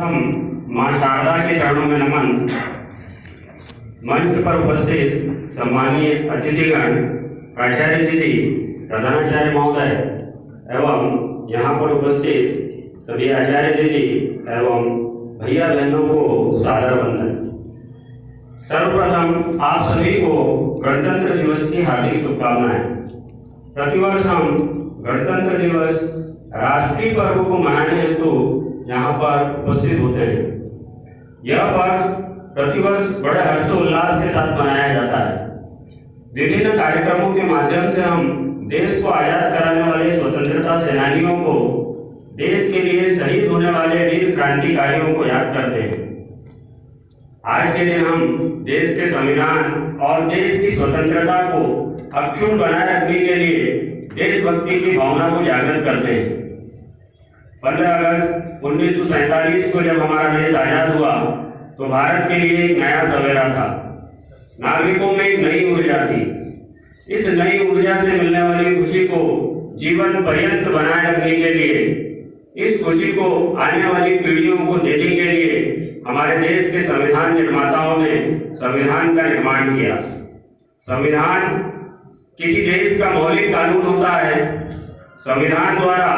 सर्वप्रथम मां शारदा के चरणों में नमन। मंच पर उपस्थित सम्मानीय अतिथिगण, प्राचार्य दीदी, प्रधानाचार्य महोदय एवं यहाँ पर उपस्थित सभी आचार्य दीदी एवं भैया बहनों को सादर वंदन। सर्वप्रथम आप सभी को गणतंत्र दिवस की हार्दिक शुभकामनाएं। प्रतिवर्ष हम गणतंत्र दिवस राष्ट्रीय पर्व को मनाने हेतु यहाँ पर उपस्थित होते हैं। यह पर्व प्रतिवर्ष बड़े हर्षोल्लास के साथ मनाया जाता है। विभिन्न कार्यक्रमों के माध्यम से हम देश को आजाद कराने वाले स्वतंत्रता सेनानियों को, देश के लिए शहीद होने वाले वीर क्रांतिकारियों को याद करते हैं। आज के दिन हम देश के संविधान और देश की स्वतंत्रता को अक्षुण्ण बनाए रखने के लिए देशभक्ति की भावना को जागृत करते हैं। 15 अगस्त 1947 को जब हमारा देश आजाद हुआ तो भारत के लिए एक नया सवेरा था। नागरिकों में एक नई ऊर्जा थी। इस नई ऊर्जा से मिलने वाली खुशी को जीवन पर्यंत बनाए रखने के लिए, इस खुशी को आने वाली पीढ़ियों को देने के लिए हमारे देश के संविधान निर्माताओं ने संविधान का निर्माण किया। संविधान किसी देश का मौलिक कानून होता है। संविधान द्वारा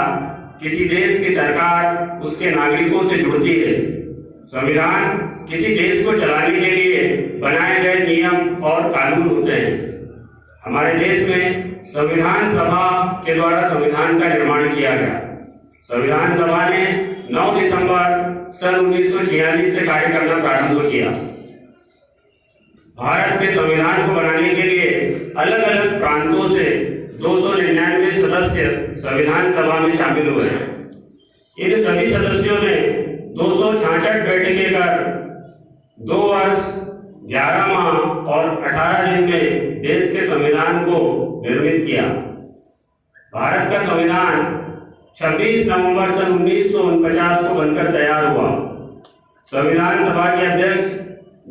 किसी देश की सरकार उसके नागरिकों से जुड़ती है। संविधान किसी देश को चलाने के लिए बनाए गए नियम और कानून होते हैं। हमारे देश में संविधान सभा के द्वारा संविधान का निर्माण किया गया। संविधान सभा ने 9 दिसंबर सन 1946 से कार्य करना प्रारंभ किया। भारत के संविधान को बनाने के लिए अलग अलग प्रांतों से 299 सदस्य संविधान सभा में शामिल हुए। इन सभी सदस्यों ने 266 बैठकें कर 2 वर्ष 11 माह और 18 दिन में देश के संविधान को निर्मित किया। भारत का संविधान 26 नवंबर सन 1949 को बनकर तैयार हुआ। संविधान सभा के अध्यक्ष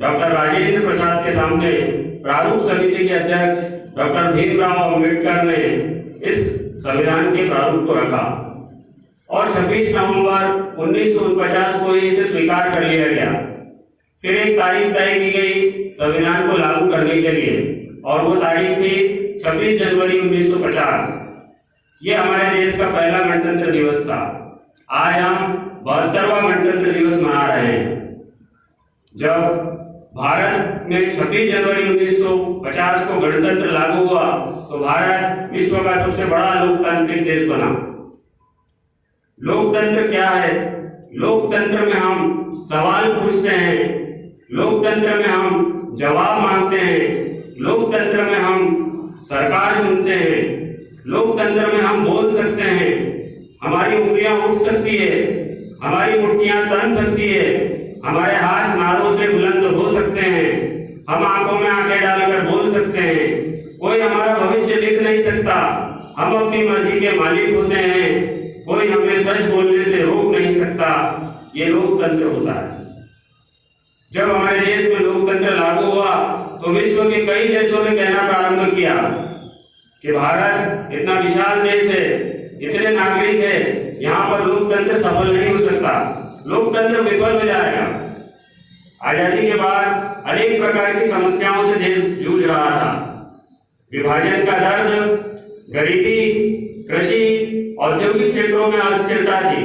डॉक्टर राजेंद्र प्रसाद के सामने प्रारूप समिति के अध्यक्ष डॉक्टर भीमराव अंबेडकर ने इस संविधान के प्रारूप को रखा और 26 नवंबर 1949 को इसे स्वीकार कर लिया गया। फिर एक तारीख तय की गई संविधान को लागू करने के लिए और वो तारीख थी 26 जनवरी 1950। ये हमारे देश का पहला गणतंत्र दिवस था। आज हम 72वां गणतंत्र दिवस मना रहे हैं। जब भारत में 26 जनवरी 1950 को गणतंत्र लागू हुआ तो भारत विश्व का सबसे बड़ा लोकतांत्रिक देश बना। लोकतंत्र क्या है? लोकतंत्र में हम सवाल पूछते हैं, लोकतंत्र में हम जवाब मांगते हैं, लोकतंत्र में हम सरकार चुनते हैं, लोकतंत्र में हम बोल सकते हैं, हमारी उंगलियां उठ सकती है, हमारी मुट्ठियां तन सकती है, हमारे हाथ नारों से बुलंद हो सकते हैं, हम आंखों में आंखें डालकर बोल सकते हैं। कोई हमारा भविष्य लिख नहीं सकता। हम अपनी मर्जी के मालिक होते हैं। कोई हमें सच बोलने से रोक नहीं सकता। ये लोकतंत्र होता है। जब हमारे देश में लोकतंत्र लागू हुआ तो विश्व के कई देशों ने कहना प्रारंभ किया कि भारत इतना विशाल देश है, इतने नागरिक है, यहाँ पर लोकतंत्र सफल नहीं हो सकता, लोकतंत्र विफल हो जाएगा। आजादी के बाद अनेक प्रकार की समस्याओं से देश जूझ रहा था। विभाजन का दर्द, गरीबी, कृषि, औद्योगिक क्षेत्रों में अस्थिरता थी।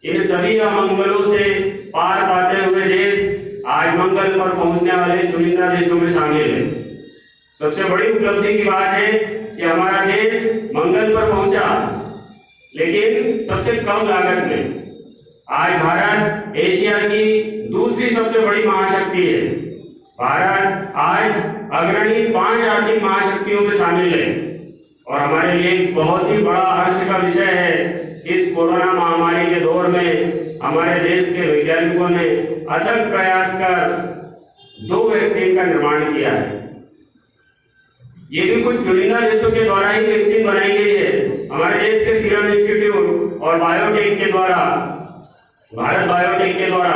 इन सभी अमंगलों से पार पाते हुए देश आज मंगल पर पहुंचने वाले चुनिंदा देशों में शामिल है। सबसे बड़ी उपलब्धि की बात है कि हमारा देश मंगल पर पहुंचा, लेकिन सबसे कम लागत में। आज भारत एशिया की दूसरी सबसे बड़ी महाशक्ति है। भारत आज अग्रणी 5 आर्थिक महाशक्तियों में शामिल है और हमारे लिए बहुत ही बड़ा हर्ष का विषय है कि इस कोरोना महामारी के दौर में हमारे देश के वैज्ञानिकों ने अथक प्रयास कर 2 वैक्सीन का निर्माण किया है। ये भी कुछ चुनिंदा देशों के द्वारा ही वैक्सीन बनाई गई है। हमारे देश के सीरम इंस्टीट्यूट और बायोटेक के द्वारा, भारत बायोटेक के द्वारा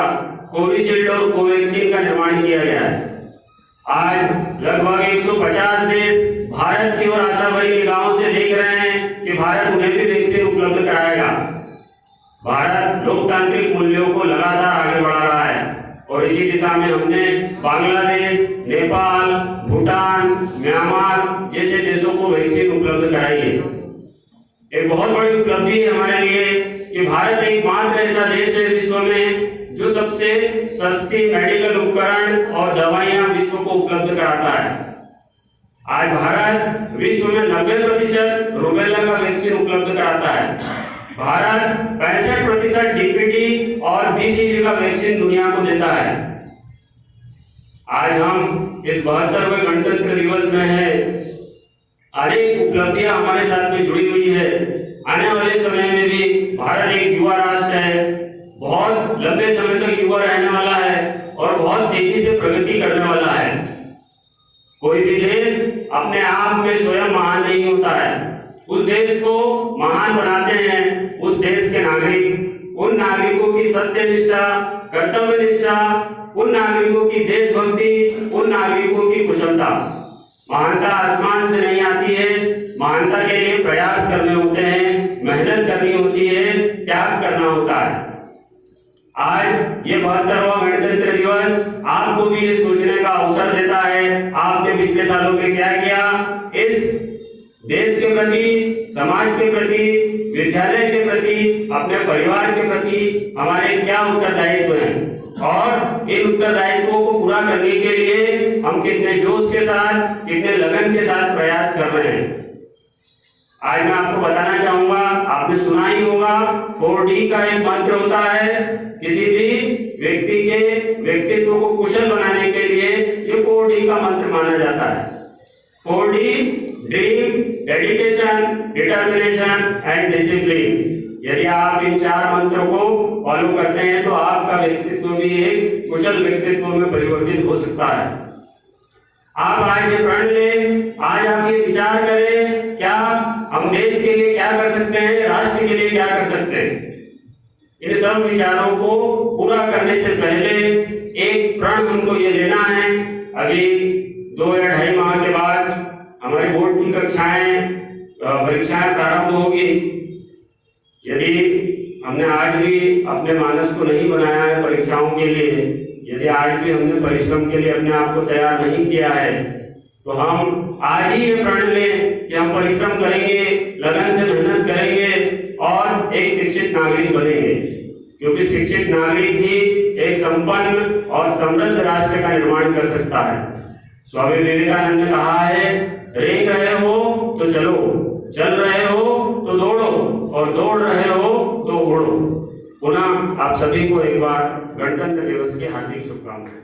कोविशील्ड और कोवैक्सीन का निर्माण किया गया है। आज लगभग 150 देश भारत की ओर आशा भरी निगाहों से देख रहे हैं कि भारत उन्हें भी वैक्सीन उपलब्ध कराएगा। भारत लोकतांत्रिक मूल्यों को लगातार आगे और इसी दिशा में हमने बांग्लादेश, नेपाल, भूटान, म्यांमार जैसे देशों को वैक्सीन उपलब्ध कराई है। एक बहुत बड़ी उपलब्धि है हमारे लिए कि भारत एकमात्र ऐसा देश है विश्व में जो सबसे सस्ती मेडिकल उपकरण और दवाइयां विश्व को उपलब्ध कराता है। आज भारत विश्व में 90% रूबेला का वैक्सीन उपलब्ध कराता है। भारत 65% डीपीटी और बीसीजी का वैक्सीन दुनिया को देता है। आज हम इस 72वें गणतंत्र दिवस में है, अनेक उपलब्धियां हमारे साथ में जुड़ी हुई है। आने वाले समय में भी भारत एक युवा राष्ट्र है, बहुत लंबे समय तक युवा रहने वाला है और बहुत तेजी से प्रगति करने वाला है। कोई भी देश अपने आप में स्वयं महान नहीं होता है, उस देश को महान बनाते हैं उस देश के नागरिक, उन नागरिकों की सत्यनिष्ठा, कर्तव्य निष्ठा, उन नागरिकों की देशभक्ति, उन नागरिकों की कुशलता। महानता आसमान से नहीं आती है, महानता के लिए प्रयास करने होते हैं, मेहनत करनी होती है, त्याग करना होता है। आज ये 72वां गणतंत्र दिवस आपको भी ये सोचने का अवसर देता है, आपने पिछले सालों में क्या किया, इस देश के प्रति, समाज के प्रति, विद्यालय के प्रति, अपने परिवार के प्रति हमारे क्या उत्तरदायित्व हैं और इन उत्तरदायित्वों को पूरा करने के लिए हम कितने जोश के साथ, कितने लगन के साथ प्रयास कर रहे हैं। आज मैं आपको बताना चाहूंगा, आपने सुना ही होगा 4D का एक मंत्र होता है। किसी भी व्यक्ति के व्यक्तित्व को कुशल बनाने के लिए ये 4D का मंत्र माना जाता है। 4D, dream, dedication, determination and discipline. यदि आप इन 4 मंत्रों को फॉलो करते हैं तो आपका व्यक्तित्व भी एक कुशल व्यक्तित्व में परिवर्तित हो सकता है। आप आज ये प्रण लें, आज आप ये विचार करें, क्या हम देश के लिए क्या कर सकते हैं, राष्ट्र के लिए क्या कर सकते हैं। इन सब विचारों को पूरा करने से पहले एक प्रण हमको ये लेना है। अभी 2 या 2.5 माह के बाद हमारी बोर्ड की परीक्षाएं प्रारंभ होगी। यदि हमने आज भी अपने मानस को नहीं बनाया है परीक्षाओं के लिए, यदि आज भी हमने परिश्रम के लिए अपने आप को तैयार नहीं किया है, तो हम आज ही ये प्रण लें कि हम परिश्रम करेंगे, लगन से मेहनत करेंगे और एक शिक्षित नागरिक बनेंगे, क्योंकि शिक्षित नागरिक ही एक संपन्न और समृद्ध राष्ट्र का निर्माण कर सकता है। स्वामी विवेकानंद ने कहा है, रेंग रहे हो तो चलो, चल रहे हो तो दौड़ो और दौड़ रहे हो तो उड़ो। पुनः आप सभी को एक बार गणतंत्र दिवस की हार्दिक शुभकामनाएं।